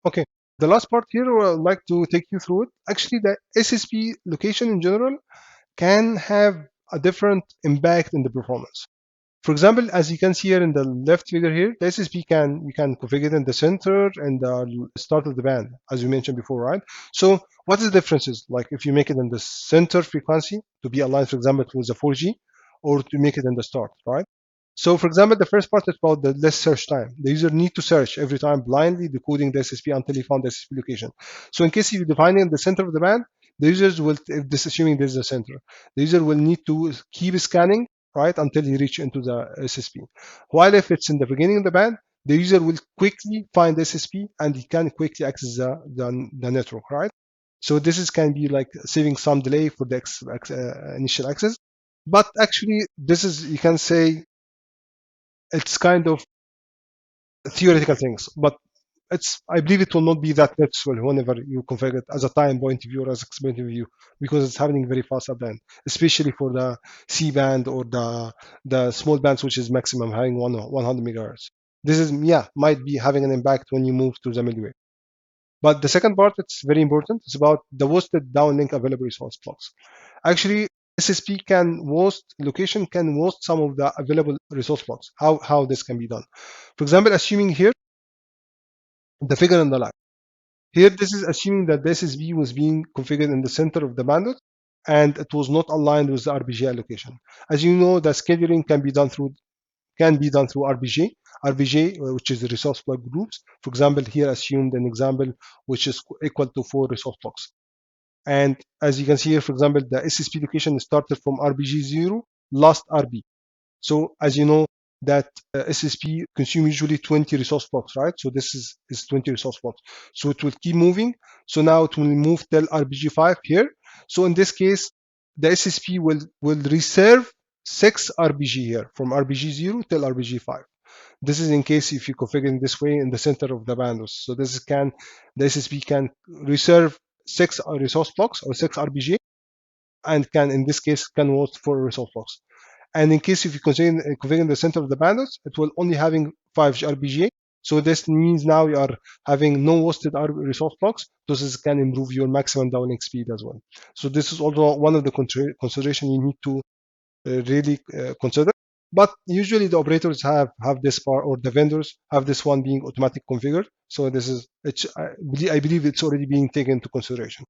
Okay, the last part here, I would like to take you through it. Actually, the SSB location in general can have a different impact in the performance. For example, as you can see here in the left figure here, the SSB you can configure it in the center and the start of the band, as you mentioned before, right? So what is the differences? Like if you make it in the center frequency to be aligned, for example, with the 4G, or to make it in the start, right? So for example, the first part is about the less search time. The user need to search every time blindly decoding the SSB until he found the SSB location. So in case you define it in the center of the band, the users will, if this assuming this is the center, the user will need to keep scanning, right, until he reach into the SSB. While if it's in the beginning of the band, the user will quickly find the SSB and he can quickly access the network, right? So this is can be like saving some delay for the initial access. But actually, this is, you can say, it's kind of theoretical things, but I believe it will not be that noticeable whenever you configure it as a time point of view or as a point of view, because it's happening very fast at the end, especially for the C band or the small bands, which is maximum having 100 megahertz. This is, yeah, might be having an impact when you move to the midway. But the second part, it's very important. It's about the hosted downlink available resource blocks. Actually, SSP location can host some of the available resource blocks. How this can be done? For example, assuming here the figure on the left. Here, this is assuming that the SSB was being configured in the center of the bandwidth and it was not aligned with the RBG allocation. As you know, the scheduling can be done through RBG. RBG, which is the resource block groups. For example, here assumed an example which is equal to 4 resource blocks. And as you can see here, for example, the SSP location started from RBG0, last RB. So as you know, that SSP consume usually 20 resource blocks, right? So this is 20 resource blocks. So it will keep moving. So now it will move till RBG5 here. So in this case, the SSP will reserve 6 RBG here from RBG0 till RBG5. This is in case if you configure in this way in the center of the bandwidth. So the SSP can reserve 6 resource blocks or 6 RBG, and can in this case can host 4 resource blocks. And in case if you configure in the center of the bandwidth, it will only having 5 RBGA. So this means now you are having no hosted resource blocks. So this can improve your maximum downlink speed as well. So this is also one of the consideration you need to really consider. But usually the operators have this part, or the vendors have this one being automatic configured. So this is, I believe it's already being taken into consideration.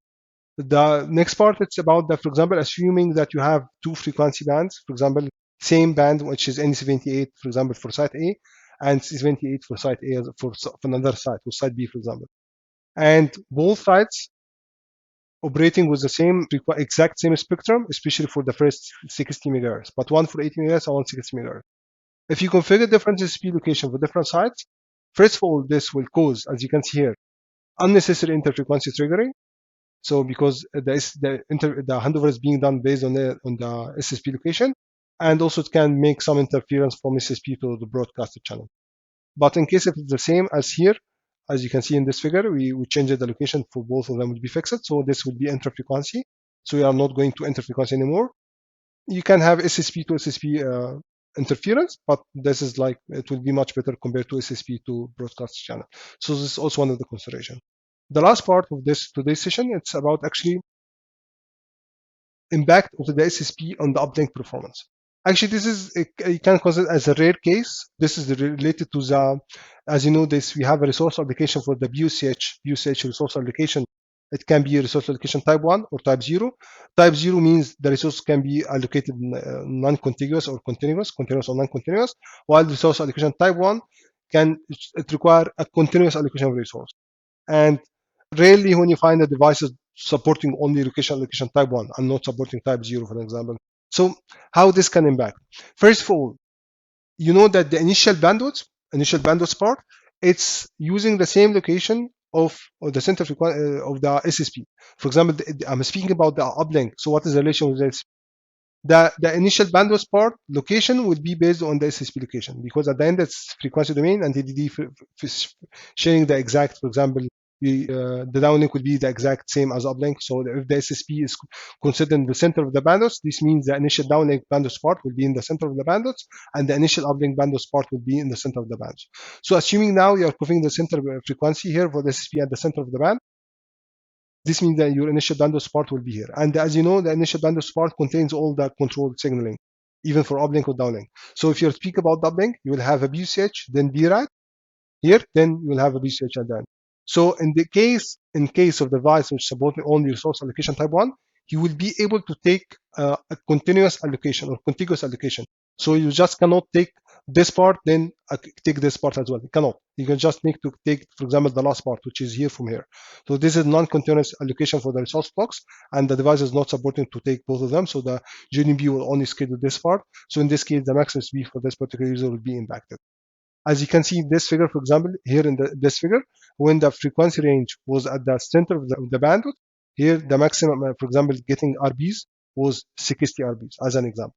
The next part, it's about that, for example, assuming that you have 2 frequency bands, for example, same band, which is N78, for example, for site A, and C78 for site A for another site, for site B, for example. And both sites operating with the exact same spectrum, especially for the first 60 megahertz, but one for 80 megahertz and one 60 megahertz. If you configure different SSP location for different sites, first of all, this will cause, as you can see here, unnecessary inter-frequency triggering. So because the handover is being done based on the SSP location, and also it can make some interference from SSP to the broadcaster channel. But in case if it's the same as here, as you can see in this figure, we changed the location for both of them will be fixed. So this will be intra-frequency. So we are not going to inter-frequency anymore. You can have SSP to SSP interference, but this is like, it will be much better compared to SSP to broadcast channel. So this is also one of the consideration. The last part of today's session, it's about actually impact of the SSP on the uplink performance. Actually, this is, you can consider as a rare case. This is related to the, as you know, we have a resource allocation for the BUCH resource allocation. It can be a resource allocation type 1 or type 0. Type 0 means the resource can be allocated non-contiguous or continuous or non-continuous, while the resource allocation type 1 it require a continuous allocation of resource. And rarely when you find the devices supporting only allocation type 1 and not supporting type 0, for example. So how this can impact? First of all, you know that the initial bandwidth part, it's using the same location of the center of the SSP. For example, I'm speaking about the uplink. So what is the relation with this? The initial bandwidth part location will be based on the SSP location, because at the end it's frequency domain and TDD sharing the exact, for example, the downlink will be the exact same as uplink. So if the SSB is considered in the center of the bandwidth, this means the initial downlink bandwidth part will be in the center of the bandwidth, and the initial uplink bandwidth part will be in the center of the bandwidth. So assuming now you are covering the center frequency here for the SSB at the center of the band, this means that your initial bandwidth part will be here. And as you know, the initial bandwidth part contains all the controlled signaling, even for uplink or downlink. So if you speak about uplink, you will have a BCH, then BRAT here, then you will have a BCH at the end. So in case of the device which supports only resource allocation type 1, you will be able to take a continuous allocation or contiguous allocation. So you just cannot take this part, then take this part as well. You cannot. You can just need to take, for example, the last part, which is here from here. So this is non-continuous allocation for the resource blocks, and the device is not supporting to take both of them. So the GNB will only schedule this part. So in this case, the maximum speed for this particular user will be impacted. As you can see in this figure, for example, here in this figure, when the frequency range was at the center of the bandwidth, here the maximum, for example, getting RBs was 60 RBs, as an example.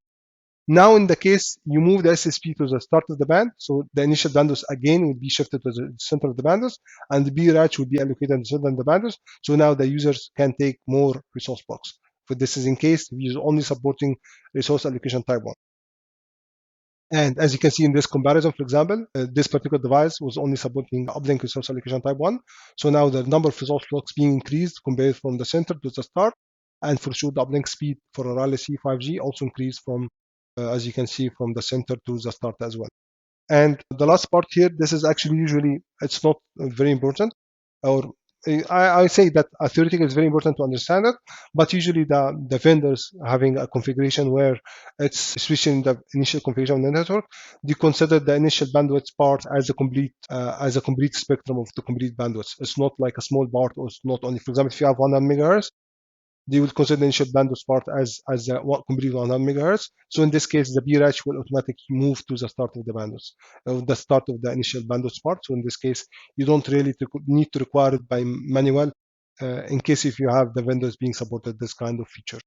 Now, in the case you move the SSB to the start of the band, so the initial bandwidth again will be shifted to the center of the bandwidth, and the BRAT will be allocated in the center of the bandwidth. So now the users can take more resource blocks. But this is in case we are only supporting resource allocation type 1. And as you can see in this comparison, for example, this particular device was only supporting uplink resource allocation type 1. So now the number of resource blocks being increased compared from the center to the start. And for sure, the uplink speed for a wireless C5G also increased from, as you can see, from the center to the start as well. And the last part here, this is actually usually, it's not very important, or I say that theoretically it's very important to understand it, but usually the vendors having a configuration where it's, especially in the initial configuration of the network, they consider the initial bandwidth part as a complete spectrum of the complete bandwidth. It's not like a small part, or it's not only, for example, if you have 100 megahertz, they will consider the initial bandwidth part as a complete 100 megahertz. So in this case, the BRAT will automatically move to the start of the bandwidth, the start of the initial bandwidth part. So in this case, you don't really need to require it by manual in case if you have the vendors being supported this kind of feature.